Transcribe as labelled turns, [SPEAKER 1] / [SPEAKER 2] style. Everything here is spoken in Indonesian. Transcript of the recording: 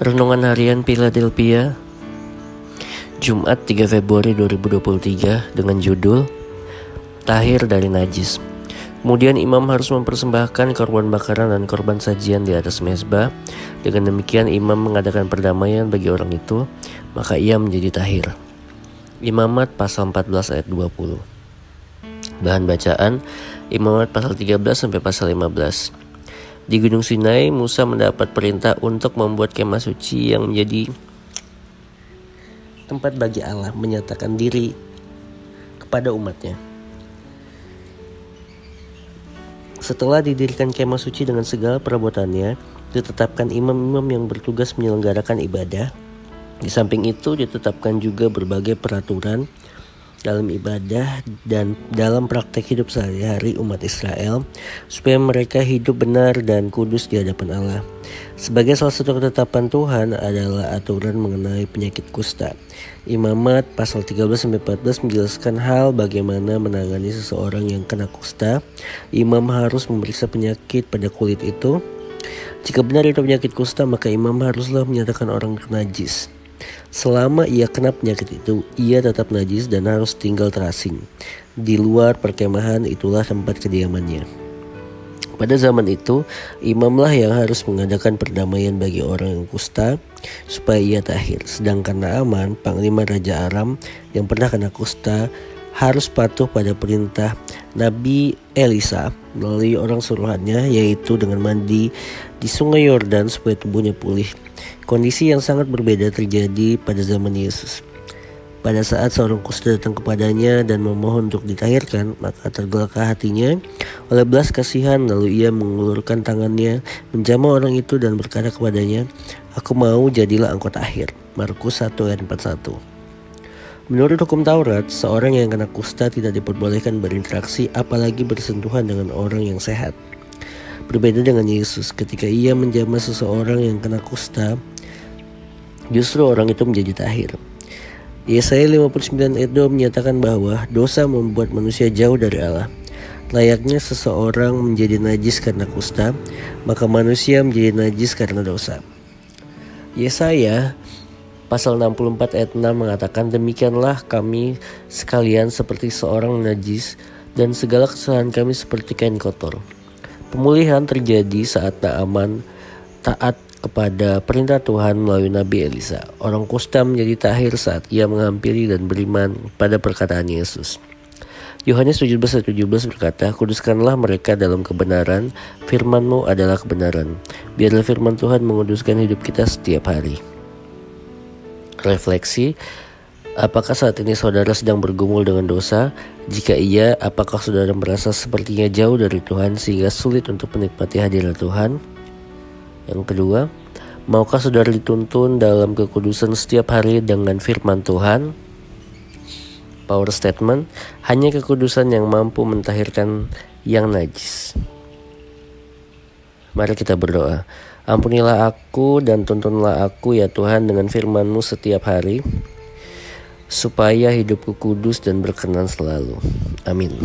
[SPEAKER 1] Renungan Harian Philadelphia, Jumat 3 Februari 2023 dengan judul Tahir dari Najis. Kemudian imam harus mempersembahkan korban bakaran dan korban sajian di atas mezbah. Dengan demikian imam mengadakan perdamaian bagi orang itu, maka ia menjadi tahir. Imamat pasal 14 ayat 20. Bahan bacaan Imamat pasal 13 sampai pasal 15. Di Gunung Sinai, Musa mendapat perintah untuk membuat kemah suci yang menjadi tempat bagi Allah menyatakan diri kepada umatnya. Setelah didirikan kemah suci dengan segala perabotannya, ditetapkan imam-imam yang bertugas menyelenggarakan ibadah. Di samping itu ditetapkan juga berbagai peraturan dalam ibadah dan dalam praktek hidup sehari-hari umat Israel, supaya mereka hidup benar dan kudus di hadapan Allah. Sebagai salah satu ketetapan Tuhan adalah aturan mengenai penyakit kusta. Imamat pasal 13-14 menjelaskan hal bagaimana menangani seseorang yang kena kusta. Imam harus memeriksa penyakit pada kulit itu. Jika benar itu penyakit kusta, maka imam haruslah menyatakan orang najis. Selama ia kena penyakit itu, ia tetap najis dan harus tinggal terasing. Di luar perkemahan itulah tempat kediamannya. Pada zaman itu, imamlah yang harus mengadakan perdamaian bagi orang yang kusta supaya ia tahir. Sedangkan Naaman, panglima Raja Aram yang pernah kena kusta, harus patuh pada perintah Nabi Elisa melalui orang suruhannya, yaitu dengan mandi di sungai Yordan supaya tubuhnya pulih. Kondisi yang sangat berbeda terjadi pada zaman Yesus. Pada saat seorang kusta datang kepadanya dan memohon untuk ditahirkan, maka tergelakah hatinya oleh belas kasihan, lalu ia mengulurkan tangannya, menjamah orang itu dan berkata kepadanya, "Aku mau, jadilah engkau tahir." Markus 1 ayat 41. Menurut hukum Taurat, seorang yang kena kusta tidak diperbolehkan berinteraksi apalagi bersentuhan dengan orang yang sehat. Berbeda dengan Yesus, ketika ia menjamah seseorang yang kena kusta, justru orang itu menjadi tahir. Yesaya 59 ayat 2 menyatakan bahwa dosa membuat manusia jauh dari Allah. Layaknya seseorang menjadi najis karena kusta, maka manusia menjadi najis karena dosa. Yesaya pasal 64 ayat 6 mengatakan, "Demikianlah kami sekalian seperti seorang najis, dan segala kesalahan kami seperti kain kotor." Pemulihan terjadi saat Naaman taat kepada perintah Tuhan melalui Nabi Elisa. Orang kusta menjadi tahir saat ia menghampiri dan beriman pada perkataan Yesus. Yohanes 17:17 berkata, "Kuduskanlah mereka dalam kebenaran, firman-Mu adalah kebenaran." Biarlah firman Tuhan menguduskan hidup kita setiap hari. Refleksi, apakah saat ini saudara sedang bergumul dengan dosa? Jika iya, apakah saudara merasa sepertinya jauh dari Tuhan sehingga sulit untuk menikmati hadirat Tuhan? Yang kedua, maukah saudara dituntun dalam kekudusan setiap hari dengan firman Tuhan? Power statement, hanya kekudusan yang mampu mentahirkan yang najis. Mari kita berdoa. Ampunilah aku dan tuntunlah aku ya Tuhan dengan firman-Mu setiap hari, supaya hidupku kudus dan berkenan selalu. Amin.